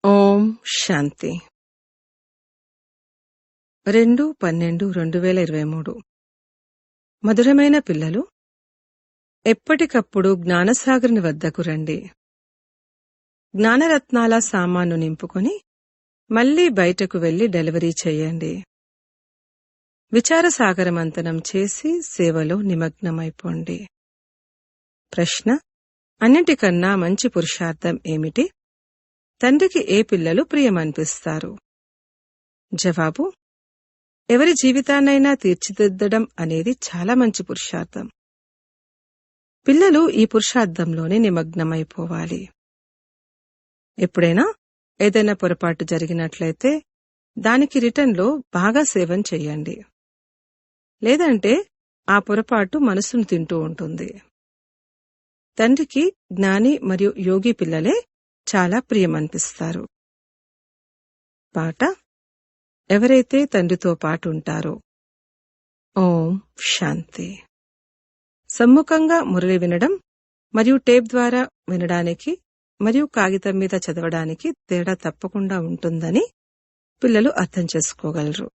ఓం శాంతి 2/12/2023 మధురమైన పిల్లలు, ఎప్పటికప్పుడు జ్ఞానసాగరుని వద్దకు రండి. జ్ఞానరత్నాల సామాను నింపుకొని మళ్లీ బయటకు వెళ్లి డెలివరీ చేయండి. విచారసాగరమంతనం చేసి సేవలో నిమగ్నమైపోండి. ప్రశ్న: అన్నిటికన్నా మంచి పురుషార్థం ఏమిటి? తండ్రికి ఏ పిల్లలు ప్రియమనిపిస్తారు? జవాబు: ఎవరి జీవితాన్నైనా తీర్చిదిద్దడం అనేది చాలా మంచి పురుషార్థం. పిల్లలు ఈ పురుషార్థంలోనే నిమగ్నమైపోవాలి. ఎప్పుడైనా ఏదైనా పొరపాటు జరిగినట్లయితే దానికి రిటర్న్లో బాగా సేవం చెయ్యండి. లేదంటే ఆ పొరపాటు మనసును తింటూ ఉంటుంది. తండ్రికి జ్ఞాని మరియు యోగి పిల్లలే చాలా ప్రియమనిపిస్తారు. పాట: ఎవరైతే తండ్రితో పాటుంటారో. ఓం శాంతి. సమ్ముఖంగా మురళి వినడం మరియు టేప్ ద్వారా వినడానికి మరియు కాగితం మీద చదవడానికి తేడా తప్పకుండా ఉంటుందని పిల్లలు అర్థం చేసుకోగలరు.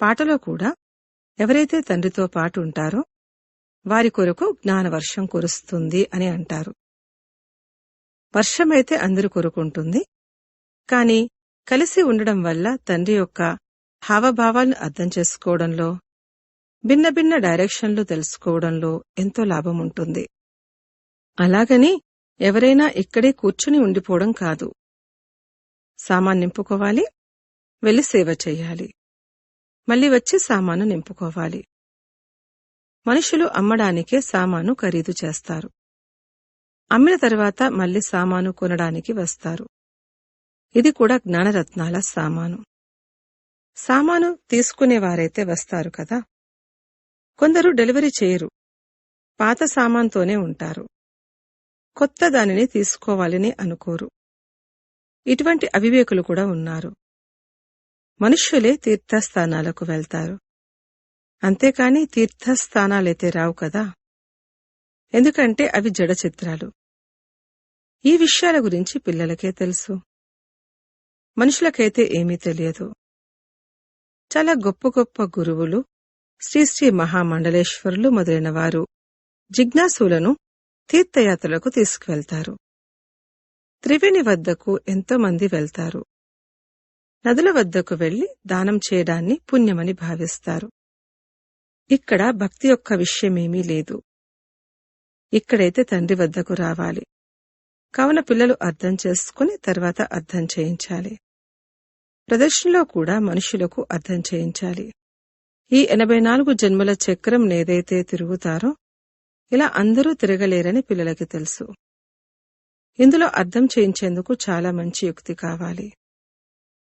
పాటలో కూడా ఎవరైతే తండ్రితో పాటు ఉంటారో వారి కొరకు జ్ఞానవర్షం కురుస్తుంది అని అంటారు. వర్షమైతే అందరి కొరుకుంటుంది, కాని కలిసి ఉండడం వల్ల తండ్రి యొక్క హావభావాలను అర్థం చేసుకోవడంలో, భిన్న భిన్న డైరెక్షన్లు తెలుసుకోవడంలో ఎంతో లాభముంటుంది. అలాగని ఎవరైనా ఇక్కడే కూర్చుని ఉండిపోవడం కాదు. సామాను నింపుకోవాలి, వెళ్లి సేవ చెయ్యాలి, మళ్లీ వచ్చి సామాను నింపుకోవాలి. మనుషులు అమ్మడానికే సామాను ఖరీదు చేస్తారు. అమ్మిన తర్వాత మళ్లీ సామాను కొనడానికి వస్తారు. ఇది కూడా జ్ఞానరత్నాల సామాను. సామాను తీసుకునేవారైతే వస్తారు కదా. కొందరు డెలివరీ చేయరు, పాత సామాన్తోనే ఉంటారు. కొత్త దానిని తీసుకోవాలని అనుకోరు. ఇటువంటి అవివేకులు కూడా ఉన్నారు. మనుష్యులే తీర్థస్థానాలకు వెళ్తారు, అంతేకాని తీర్థస్థానాలైతే రావు కదా. ఎందుకంటే అవి జడ చిత్రాలు. ఈ విషయాల గురించి పిల్లలకే తెలుసు, మనుషులకైతే ఏమీ తెలియదు. చాలా గొప్ప గొప్ప గురువులు, శ్రీ శ్రీ మహామండలేశ్వరులు మొదలైన వారు జిజ్ఞాసులను తీర్థయాత్రలకు తీసుకువెళ్తారు. త్రివేణి వద్దకు ఎంతో మంది వెళ్తారు. నదుల వద్దకు వెళ్లి దానం చేయడాన్ని పుణ్యమని భావిస్తారు. ఇక్కడ భక్తి యొక్క విషయమేమీ లేదు. ఇక్కడైతే తండ్రి వద్దకు రావాలి. కావున పిల్లలు అర్థం చేసుకుని తర్వాత అర్థం చేయించాలి. ప్రదర్శనలో కూడా మనుషులకు అర్థం చేయించాలి. ఈ 84 జన్మల చక్రం నేదైతే తిరుగుతారో ఇలా అందరూ తిరగలేరని పిల్లలకి తెలుసు. ఇందులో అర్థం చేయించేందుకు చాలా మంచి యుక్తి కావాలి.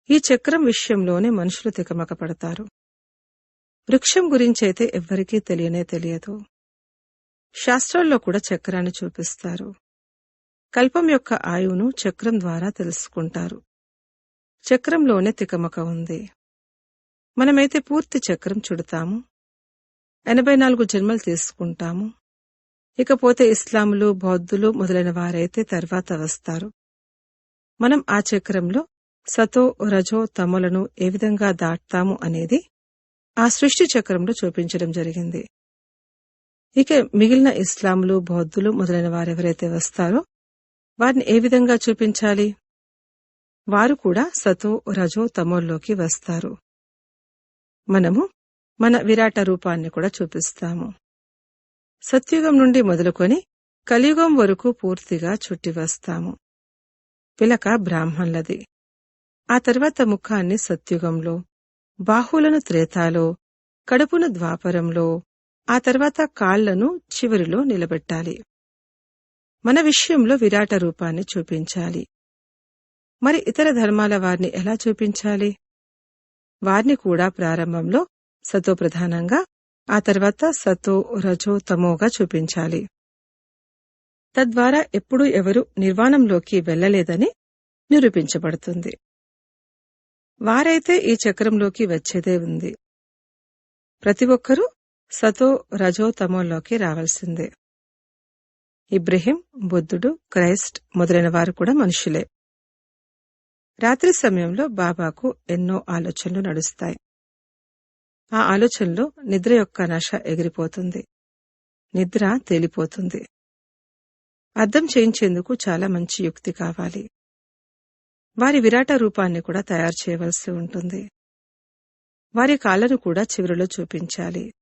ఈ చక్రం విషయంలోనే మనుషులు తికమక పడతారు. వృక్షం గురించైతే ఎవ్వరికీ తెలియనే తెలియదు. శాస్త్రాల్లో కూడా చక్రాన్ని చూపిస్తారు. కల్పం యొక్క ఆయువును చక్రం ద్వారా తెలుసుకుంటారు. చక్రంలోనే తికమక ఉంది. మనమైతే పూర్తి చక్రం చుడతాము. 84 జన్మలు తీసుకుంటాము. ఇకపోతే ఇస్లాములు, బౌద్ధులు మొదలైన వారైతే తర్వాత వస్తారు. మనం ఆ చక్రంలో సతో రజో తమోలను ఏ విధంగా దాటుతాము అనేది ఆ సృష్టి చక్రంలో చూపించడం జరిగింది. ఇక మిగిలిన ఇస్లాములు, బౌద్ధులు మొదలైన వారెవరైతే వస్తారో వారిని ఏ విధంగా చూపించాలి? వారు కూడా సతో రజో తమోల్లోకి వస్తారు. మనము మన విరాట రూపాన్ని కూడా చూపిస్తాము. సత్యుగం నుండి మొదలుకొని కలియుగం వరకు పూర్తిగా చుట్టి వస్తాము. పిలక బ్రాహ్మణులది. ఆ తర్వాత ముఖాన్ని సత్యుగంలో, బాహువులను త్రేతాలో, కడుపును ద్వాపరంలో, ఆ తర్వాత కాళ్లను చివరిలో నిలబెట్టాలి. మన విషయంలో విరాట రూపాన్ని చూపించాలి. మరి ఇతర ధర్మాల వారిని ఎలా చూపించాలి? వారిని కూడా ప్రారంభంలో సతో ప్రధానంగా, ఆ తర్వాత సతో రజో తమోగా చూపించాలి. తద్వారా ఎప్పుడూ ఎవరు నిర్వాణంలోకి వెళ్లలేదని నిరూపించబడుతుంది. వారైతే ఈ చక్రంలోకి వచ్చేదే ఉంది. ప్రతి ఒక్కరూ సతో రజో తమోల్లోకి రావాల్సిందే. ఇబ్రహీం, బుద్ధుడు, క్రైస్ట్ మొదలైన వారు కూడా మనుషులే. రాత్రి సమయంలో బాబాకు ఎన్నో ఆలోచనలు నడుస్తాయి. ఆ ఆలోచనలో నిద్ర యొక్క నశ ఎగిరిపోతుంది. నిద్ర తేలిపోతుంది. అర్థం చేయించేందుకు చాలా మంచి యుక్తి కావాలి. వారి విరాట రూపాన్ని కూడా తయారు చేయవలసి ఉంటుంది. వారి కాళ్లను కూడా చివరిలో చూపించాలి.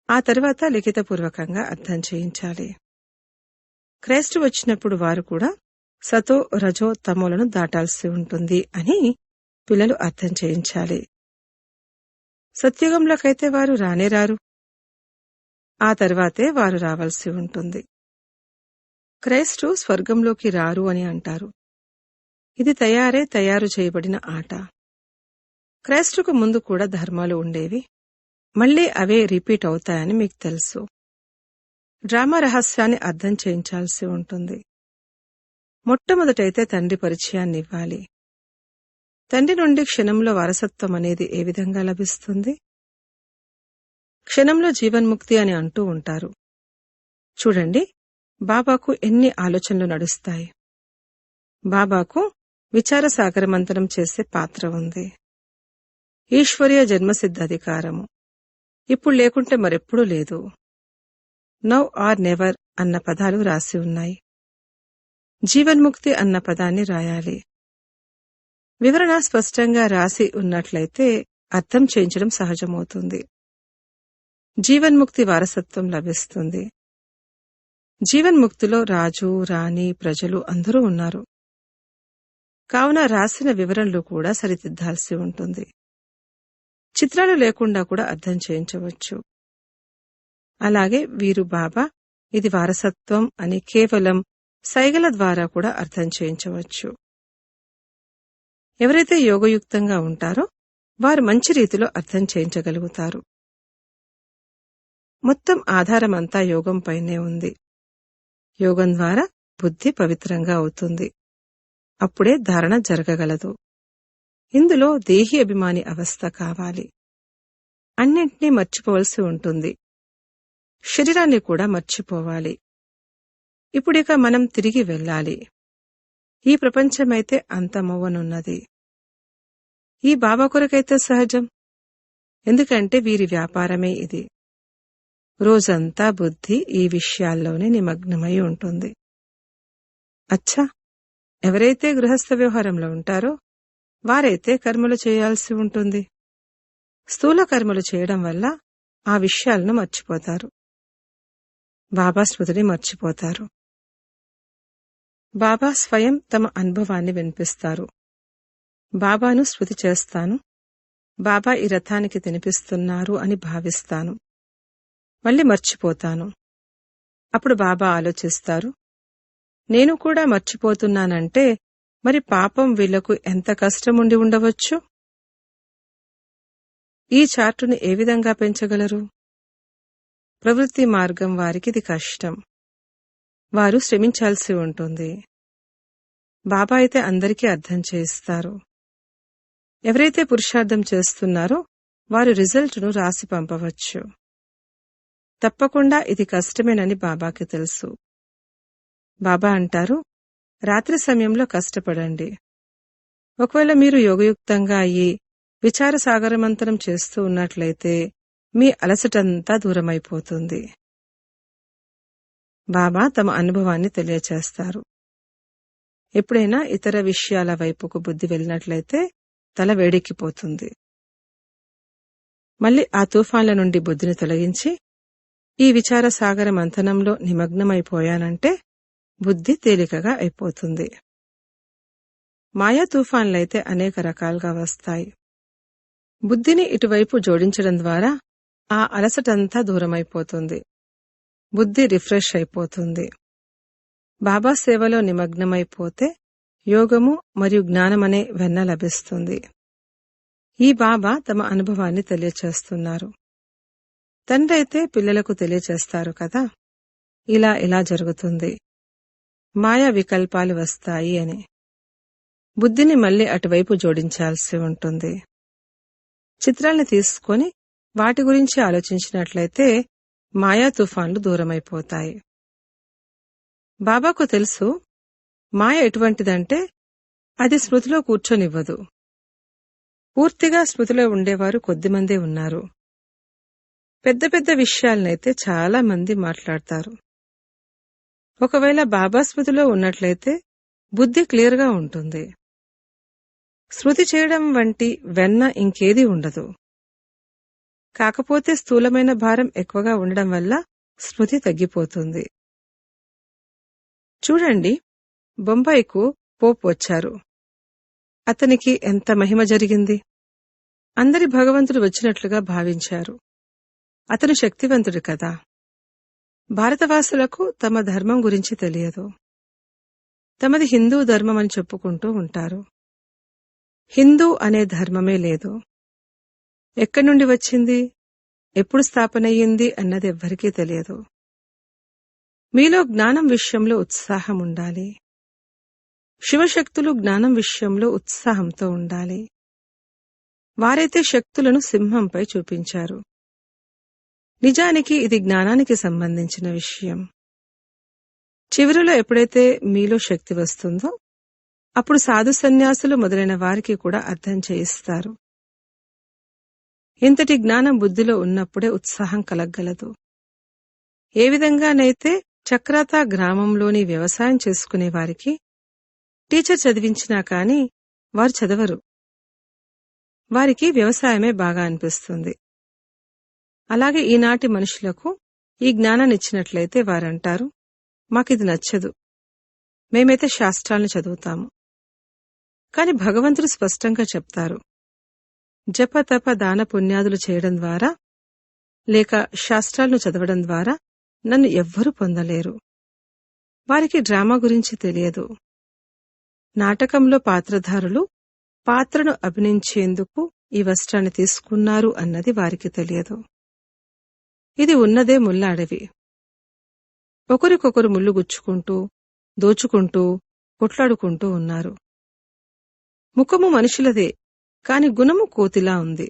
ఆ తర్వాత లిఖితపూర్వకంగా అర్థం చేయించాలి. క్రైస్తు వచ్చినప్పుడు వారు కూడా సతో రజో తమోలను దాటాల్సి ఉంటుంది అని పిల్లలు అర్థం చేయించాలి. సత్యుగంలోకైతే వారు రానేరారు. ఆ తర్వాతే వారు రావాల్సి ఉంటుంది. క్రైస్తు స్వర్గంలోకి రారు అని అంటారు. ఇది తయారు చేయబడిన ఆట. క్రైస్తుకు ముందు కూడా ధర్మాలు ఉండేవి. మళ్లీ అవే రిపీట్ అవుతాయని మీకు తెలుసు. డ్రామా రహస్యాన్ని అర్థం చేయించాల్సి ఉంటుంది. మొట్టమొదటైతే తండ్రి పరిచయాన్ని ఇవ్వాలి. తండ్రి నుండి క్షణంలో వారసత్వం అనేది ఏ విధంగా లభిస్తుంది? క్షణంలో జీవన్ముక్తి అని అంటూ ఉంటారు. చూడండి, బాబాకు ఎన్ని ఆలోచనలు నడుస్తాయి. బాబాకు విచారసాగరమంతనం చేసే పాత్ర ఉంది. ఈశ్వరీయ జన్మసిద్ధ అధికారము ఇప్పుడు లేకుంటే మరెప్పుడూ లేదు. నౌ ఆర్ నెవర్ అన్న పదాలు రాసి ఉన్నాయి. జీవన్ముక్తి అన్న పదాన్ని రాయాలి. వివరణ స్పష్టంగా రాసి ఉన్నట్లయితే అర్థం చేయించడం సహజమవుతుంది. జీవన్ముక్తి వారసత్వం లభిస్తుంది. జీవన్ముక్తిలో రాజు, రాణి, ప్రజలు అందరూ ఉన్నారు. కావున రాసిన వివరణలు కూడా సరిదిద్దాల్సి ఉంటుంది. చిత్రాలు లేకుండా కూడా అర్థం చేయించవచ్చు. అలాగే వీరు బాబా, ఇది వారసత్వం అని కేవలం సైగల ద్వారా కూడా అర్థం చేయించవచ్చు. ఎవరైతే యోగయుక్తంగా ఉంటారో వారు మంచి రీతిలో అర్థం చేయించగలుగుతారు. మొత్తం ఆధారమంతా యోగంపైనే ఉంది. యోగం ద్వారా బుద్ధి పవిత్రంగా అవుతుంది. అప్పుడే ధారణ జరగగలదు. ఇందులో దేహి అభిమాని అవస్థ కావాలి. అన్నింటినీ మర్చిపోవలసి ఉంటుంది. శరీరాన్ని కూడా మర్చిపోవాలి. ఇప్పుడిక మనం తిరిగి వెళ్ళాలి. ఈ ప్రపంచమైతే అంతమవ్వనున్నది. ఈ బాబా కొరకైతే సహజం. ఎందుకంటే వీరి వ్యాపారమే ఇది. రోజంతా బుద్ధి ఈ విషయాల్లోనే నిమగ్నమై ఉంటుంది. అచ్చా, ఎవరైతే గృహస్థ వ్యవహారంలో ఉంటారో వారైతే కర్మలు చేయాల్సి ఉంటుంది. స్థూల కర్మలు చేయడం వల్ల ఆ విషయాలను మర్చిపోతారు. బాబా స్మృతిని మర్చిపోతారు. బాబా స్వయం తమ అనుభవాన్ని వినిపిస్తారు. బాబాను స్మృతి చేస్తాను. బాబా ఈ రథానికి తినిపిస్తున్నారు అని భావిస్తాను. మళ్ళీ మర్చిపోతాను. అప్పుడు బాబా ఆలోచిస్తారు, నేను కూడా మర్చిపోతున్నానంటే మరి పాపం వీళ్లకు ఎంత కష్టముండి ఉండవచ్చు? ఈ చార్టును ఏ విధంగా పెంచగలరు? ప్రవృత్తి మార్గం వారికిది కష్టం. వారు శ్రమించాల్సి ఉంటుంది. బాబా అయితే అందరికీ అర్థం చేయిస్తారు. ఎవరైతే పురుషార్థం చేస్తున్నారో వారు రిజల్ట్ను రాసి పంపవచ్చు. తప్పకుండా ఇది కష్టమేనని బాబాకి తెలుసు. బాబా అంటారు, రాత్రి సమయంలో కష్టపడండి. ఒకవేళ మీరు యోగయుక్తంగా అయ్యి విచారసాగరమంతనం చేస్తూ ఉన్నట్లయితే మీ అలసటంతా దూరమైపోతుంది. బాబా తమ అనుభవాన్ని తెలియచేస్తారు. ఎప్పుడైనా ఇతర విషయాల వైపుకు బుద్ధి వెళ్ళినట్లయితే తల వేడెక్కిపోతుంది. మళ్ళీ ఆ తుఫాన్ల నుండి బుద్ధిని తొలగించి ఈ విచారసాగర మంథనంలో నిమగ్నమైపోయానంటే బుద్ధి తేలికగా అయిపోతుంది. మాయా తుఫాన్లైతే అనేక రకాలుగా వస్తాయి. బుద్ధిని ఇటువైపు జోడించడం ద్వారా ఆ అలసటంతా దూరమైపోతుంది. బుద్ధి రిఫ్రెష్ అయిపోతుంది. బాబా సేవలో నిమగ్నమైపోతే యోగము మరియు జ్ఞానమనే వెన్న లభిస్తుంది. ఈ బాబా తమ అనుభవాన్ని తెలియచేస్తున్నారు. తండ్రి అయితే పిల్లలకు తెలియచేస్తారు కదా, ఇలా జరుగుతుంది, మాయా వికల్పాలు వస్తాయి అని. బుద్ధిని మళ్లీ అటువైపు జోడించాల్సి ఉంటుంది. చిత్రాల్ని తీసుకొని వాటి గురించి ఆలోచించినట్లయితే మాయా తుఫాన్లు దూరమైపోతాయి. బాబాకు తెలుసు మాయ ఎటువంటిదంటే అది స్మృతిలో కూర్చొనివ్వదు. పూర్తిగా స్మృతిలో ఉండేవారు కొద్దిమందే ఉన్నారు. పెద్ద పెద్ద విషయాలనైతే చాలా మంది మాట్లాడతారు. ఒకవేళ బాబా స్మృతిలో ఉన్నట్లయితే బుద్ధి క్లియర్గా ఉంటుంది. స్మృతి చేయడం వంటి వెన్న ఇంకేదీ ఉండదు. కాకపోతే స్థూలమైన భారం ఎక్కువగా ఉండడం వల్ల స్మృతి తగ్గిపోతుంది. చూడండి, బొంబాయికు పోప్ వచ్చారు. అతనికి ఎంత మహిమ జరిగింది. అందరి భగవంతుడు వచ్చినట్లుగా భావించారు. అతను శక్తివంతుడు కదా. భారతవాసులకు తమ ధర్మం గురించి తెలియదు. తమది హిందూ ధర్మం అని చెప్పుకుంటూ ఉంటారు. హిందూ అనే ధర్మమే లేదు. ఎక్కడి నుండి వచ్చింది, ఎప్పుడు స్థాపనయ్యింది అన్నది ఎవ్వరికీ తెలియదు. మీలో జ్ఞానం విషయంలో ఉత్సాహం ఉండాలి. శివశక్తులు జ్ఞానం విషయంలో ఉత్సాహంతో ఉండాలి. వారైతే శక్తులను సింహంపై చూపించారు. నిజానికి ఇది జ్ఞానానికి సంబంధించిన విషయం. చివరిలో ఎప్పుడైతే మీలో శక్తి వస్తుందో అప్పుడు సాధు సన్యాసులు మొదలైన వారికి కూడా అర్థం చేయిస్తారు. ఇంతటి జ్ఞానం బుద్ధిలో ఉన్నప్పుడే ఉత్సాహం కలగగలదు. ఏ విధంగానైతే చక్రాతా గ్రామంలోని వ్యవసాయం చేసుకునే వారికి టీచర్ చదివించినా కాని వారు చదవరు. వారికి వ్యవసాయమే బాగా అనిపిస్తుంది. అలాగే ఈనాటి మనుషులకు ఈ జ్ఞానాన్నిచ్చినట్లయితే వారంటారు, మాకిది నచ్చదు, మేమైతే శాస్త్రాలను చదువుతాము. కాని భగవంతుడు స్పష్టంగా చెప్తారు, జప తప దాన పుణ్యాదులు చేయడం ద్వారా లేక శాస్త్రాలను చదవడం ద్వారా నన్ను ఎవ్వరూ పొందలేరు. వారికి డ్రామా గురించి తెలియదు. నాటకంలో పాత్రధారులు పాత్రను అభినయించేందుకు ఈ వస్త్రాన్ని తీసుకున్నారు అన్నది వారికి తెలియదు. ఇది ఉన్నదే ముళ్ళ అడవి. ఒకరికొకరు ముళ్ళు గుచ్చుకుంటూ, దోచుకుంటూ, కొట్లాడుకుంటూ ఉన్నారు. ముఖము మనుషులదే, కాని గుణము కోతిలా ఉంది.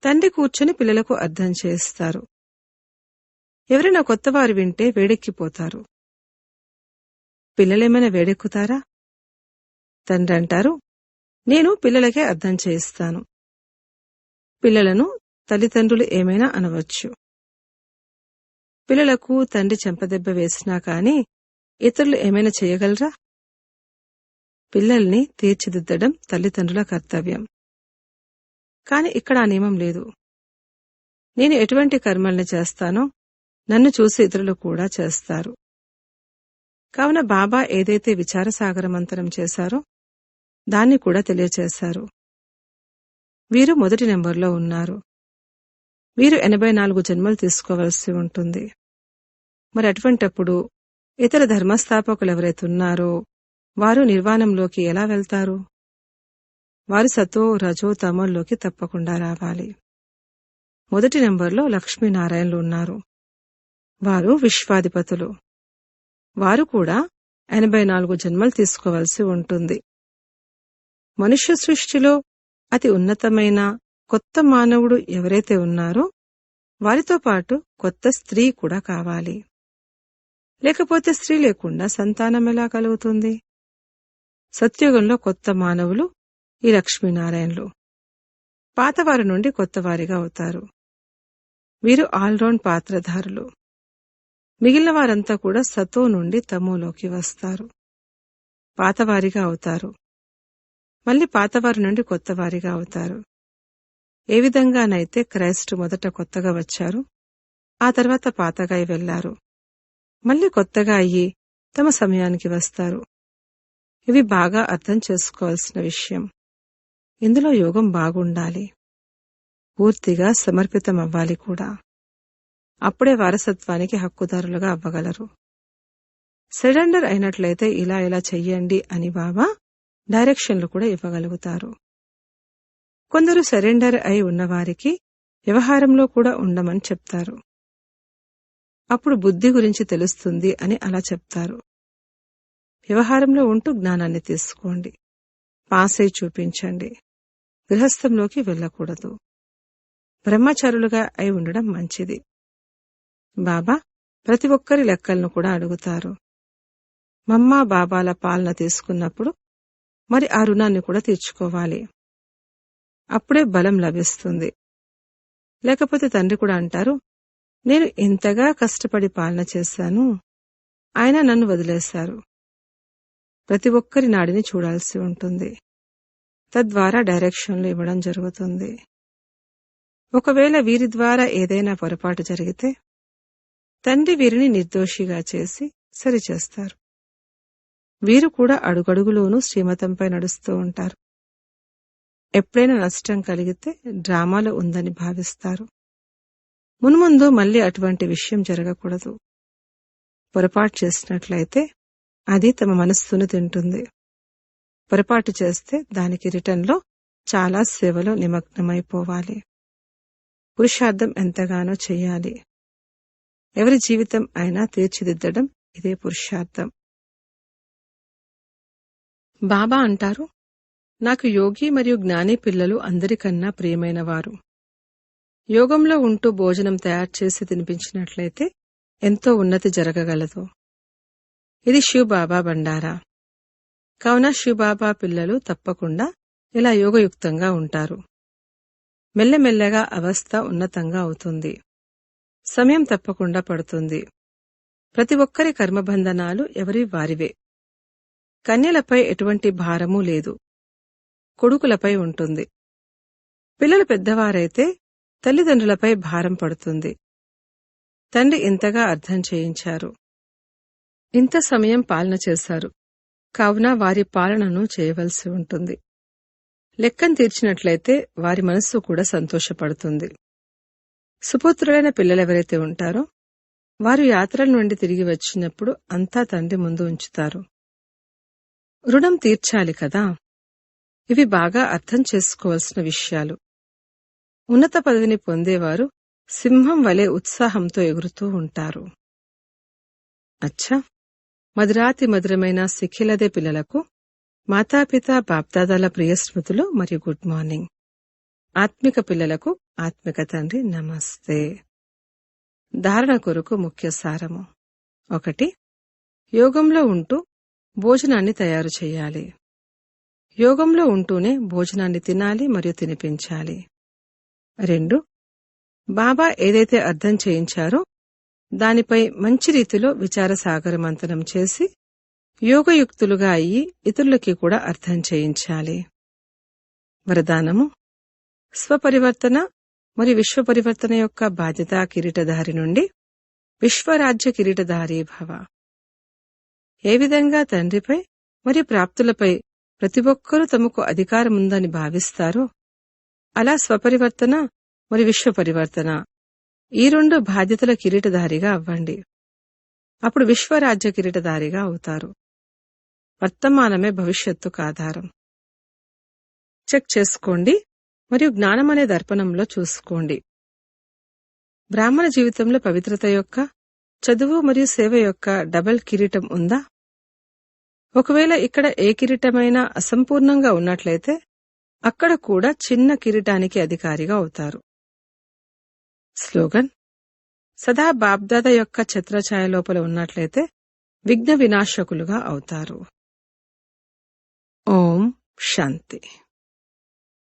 తండ్రి కూర్చొని పిల్లలకు అర్థం చేస్తారు. ఎవరైనా కొత్తవారు వింటే వేడెక్కిపోతారు. పిల్లలేమైనా వేడెక్కుతారా? తండ్రి అంటారు, నేను పిల్లలకే అర్థం చేయిస్తాను. పిల్లలను తల్లిదండ్రులు ఏమైనా అనవచ్చు. పిల్లలకు తండ్రి చెంపదెబ్బ వేసినా కాని ఇతరులు ఏమైనా చేయగలరా? పిల్లల్ని తీర్చిదిద్దడం తల్లిదండ్రుల కర్తవ్యం. కాని ఇక్కడ ఆ నియమం లేదు. నేను ఎటువంటి కర్మల్ని చేస్తానో నన్ను చూసి ఇతరులు కూడా చేస్తారు. కావున బాబా ఏదైతే విచారసాగర మంతనం చేశారో దాన్ని కూడా తెలియచేశారు. వీరు మొదటి నెంబర్లో ఉన్నారు. వీరు 84 జన్మలు తీసుకోవలసి ఉంటుంది. మరి అటువంటప్పుడు ఇతర ధర్మస్థాపకులు ఎవరైతే ఉన్నారో వారు నిర్వాణంలోకి ఎలా వెళ్తారు? వారు సతో రజో తమోల్లోకి తప్పకుండా రావాలి. మొదటి నెంబర్లో లక్ష్మీనారాయణలు ఉన్నారు. వారు విశ్వాధిపతులు. వారు కూడా 84 జన్మలు తీసుకోవలసి ఉంటుంది. మనుష్య సృష్టిలో అతి ఉన్నతమైన కొత్త మానవుడు ఎవరైతే ఉన్నారో వారితో పాటు కొత్త స్త్రీ కూడా కావాలి. లేకపోతే స్త్రీ లేకుండా సంతానం ఎలా కలుగుతుంది? సత్యుగంలో కొత్త మానవులు ఈ లక్ష్మీనారాయణలు. పాతవారి నుండి కొత్తవారిగా అవుతారు. వీరు ఆల్రౌండ్ పాత్రధారులు. మిగిలిన వారంతా కూడా సతో నుండి తమోలోకి వస్తారు. పాతవారిగా అవుతారు. మళ్ళీ పాతవారి నుండి కొత్తవారిగా అవుతారు. ఏ విధంగానైతే క్రైస్తు మొదట కొత్తగా వచ్చారు, ఆ తర్వాత పాతగా వెళ్లారు, మళ్ళీ కొత్తగా అయ్యి తమ సమయానికి వస్తారు. ఇవి బాగా అర్థం చేసుకోవాల్సిన విషయం. ఇందులో యోగం బాగుండాలి. పూర్తిగా సమర్పితమవ్వాలి కూడా. అప్పుడే వారసత్వానికి హక్కుదారులుగా అవ్వగలరు. సరెండర్ అయినట్లయితే ఇలా ఇలా చెయ్యండి అని బాబా డైరెక్షన్లు కూడా ఇవ్వగలుగుతారు. కొందరు సరెండర్ అయి ఉన్నవారికి వ్యవహారంలో కూడా ఉండమని చెప్తారు. అప్పుడు బుద్ధి గురించి తెలుస్తుంది అని అలా చెప్తారు. వ్యవహారంలో ఉంటూ జ్ఞానాన్ని తీసుకోండి. పాస్ అయి చూపించండి. గృహస్థంలోకి వెళ్ళకూడదు. బ్రహ్మచారులుగా అయి ఉండడం మంచిది. బాబా ప్రతి ఒక్కరి లెక్కలను కూడా అడుగుతారు. మమ్మా బాబాల పాలన తీసుకున్నప్పుడు మరి ఆ రుణాన్ని కూడా తీర్చుకోవాలి. అప్పుడే బలం లభిస్తుంది. లేకపోతే తండ్రి కూడా అంటారు, నేను ఇంతగా కష్టపడి పాలన చేశాను, ఆయన నన్ను వదిలేశారు. ప్రతి ఒక్కరి నాడిని చూడాల్సి ఉంటుంది. తద్వారా డైరెక్షన్లు ఇవ్వడం జరుగుతుంది. ఒకవేళ వీరి ద్వారా ఏదైనా పొరపాటు జరిగితే తండ్రి వీరిని నిర్దోషిగా చేసి సరిచేస్తారు. వీరు కూడా అడుగడుగులోనూ శ్రీమతంపై నడుస్తూ ఉంటారు. ఎప్పుడైనా నష్టం కలిగితే డ్రామాలో ఉందని భావిస్తారు. మున్ముందు మళ్లీ అటువంటి విషయం జరగకూడదు. పొరపాటు చేసినట్లయితే అది తమ మనస్సును తింటుంది. పొరపాటు చేస్తే దానికి రిటర్న్లో చాలా సేవలో నిమగ్నమైపోవాలి. పురుషార్థం ఎంతగానో చెయ్యాలి. ఎవరి జీవితం అయినా తీర్చిదిద్దడం ఇదే పురుషార్థం. బాబా అంటారు, నాకు యోగి మరియు జ్ఞాని పిల్లలు అందరికన్నా ప్రియమైనవారు. యోగంలో ఉంటూ భోజనం తయారు చేసి తినిపించినట్లయితే ఎంతో ఉన్నతి జరగగలదు. ఇది శివబాబా బండారా. కావున శివబాబా పిల్లలు తప్పకుండా ఇలా యోగయుక్తంగా ఉంటారు. మెల్లమెల్లగా అవస్థ ఉన్నతంగా అవుతుంది. సమయం తప్పకుండా పడుతుంది. ప్రతి ఒక్కరి కర్మబంధనాలు ఎవరి వారివే. కన్యలపై ఎటువంటి భారమూ లేదు. కొడుకులపై ఉంటుంది. పిల్లలు పెద్దవారైతే తల్లిదండ్రులపై భారం పడుతుంది. తండ్రి ఇంతగా అర్థం చేయించారు. ఇంత సమయం పాలన చేశారు. కావున వారి పాలనను చేయవలసి ఉంటుంది. లెక్కను తీర్చినట్లయితే వారి మనస్సు కూడా సంతోషపడుతుంది. సుపుత్రులైన పిల్లలెవరైతే ఉంటారో వారు యాత్రల నుండి తిరిగి వచ్చినప్పుడు అంతా తండ్రి ముందు ఉంచుతారు. రుణం తీర్చాలి కదా. ఇవి బాగా అర్థం చేసుకోవాల్సిన విషయాలు. ఉన్నత పదవిని పొందేవారు సింహం వలె ఉత్సాహంతో ఎగురుతూ ఉంటారు. అచ్చా, మధురాతి మధురమైన సిఖిలదే పిల్లలకు మాతాపిత బాప్దాదాల ప్రియ స్మృతులు మరియు గుడ్ మార్నింగ్. ఆత్మిక పిల్లలకు ఆత్మిక తండ్రి నమస్తే. ధారణ కొరకు ముఖ్య సారము. 1. యోగంలో ఉంటూ భోజనాన్ని తయారు చేయాలి. యోగంలో ఉంటూనే భోజనాన్ని తినాలి మరియు తినిపించాలి. 2. బాబా ఏదైతే అర్థం చేయించారో దానిపై మంచి రీతిలో విచారసాగరమంతనం చేసి యోగయుక్తులుగా అయ్యి ఇతరులకి కూడా అర్థం చేయించాలి. వరదానము: స్వపరివర్తన మరియు విశ్వపరివర్తన యొక్క బాధ్యతా కిరీటధారి నుండి విశ్వరాజ్య కిరీటధారీ భవ. ఏ విధంగా తండ్రిపై మరియు ప్రాప్తులపై ప్రతి ఒక్కరూ తమకు అధికారముందని భావిస్తారో అలా స్వపరివర్తన మరియు విశ్వపరివర్తన ఈ 2 బాధ్యతల కిరీటధారిగా అవ్వండి. అప్పుడు విశ్వరాజ్య కిరీటధారిగా అవుతారు. వర్తమానమే భవిష్యత్తుకు ఆధారం. చెక్ చేసుకోండి మరియు జ్ఞానమనే దర్పణంలో చూసుకోండి. బ్రాహ్మణ జీవితంలో పవిత్రత యొక్క, చదువు మరియు సేవ యొక్క డబల్ కిరీటం ఉందా? ఒకవేళ ఇక్కడ ఏ కిరీటమైనా అసంపూర్ణంగా ఉన్నట్లయితే అక్కడ కూడా చిన్న కిరీటానికి అధికారిగా అవుతారు. స్లోగన్: సదా బాబ్దాదా యొక్క ఛత్రఛాయ లోపల ఉన్నట్లయితే విఘ్న వినాశకులుగా అవుతారు. ఓం శాంతి.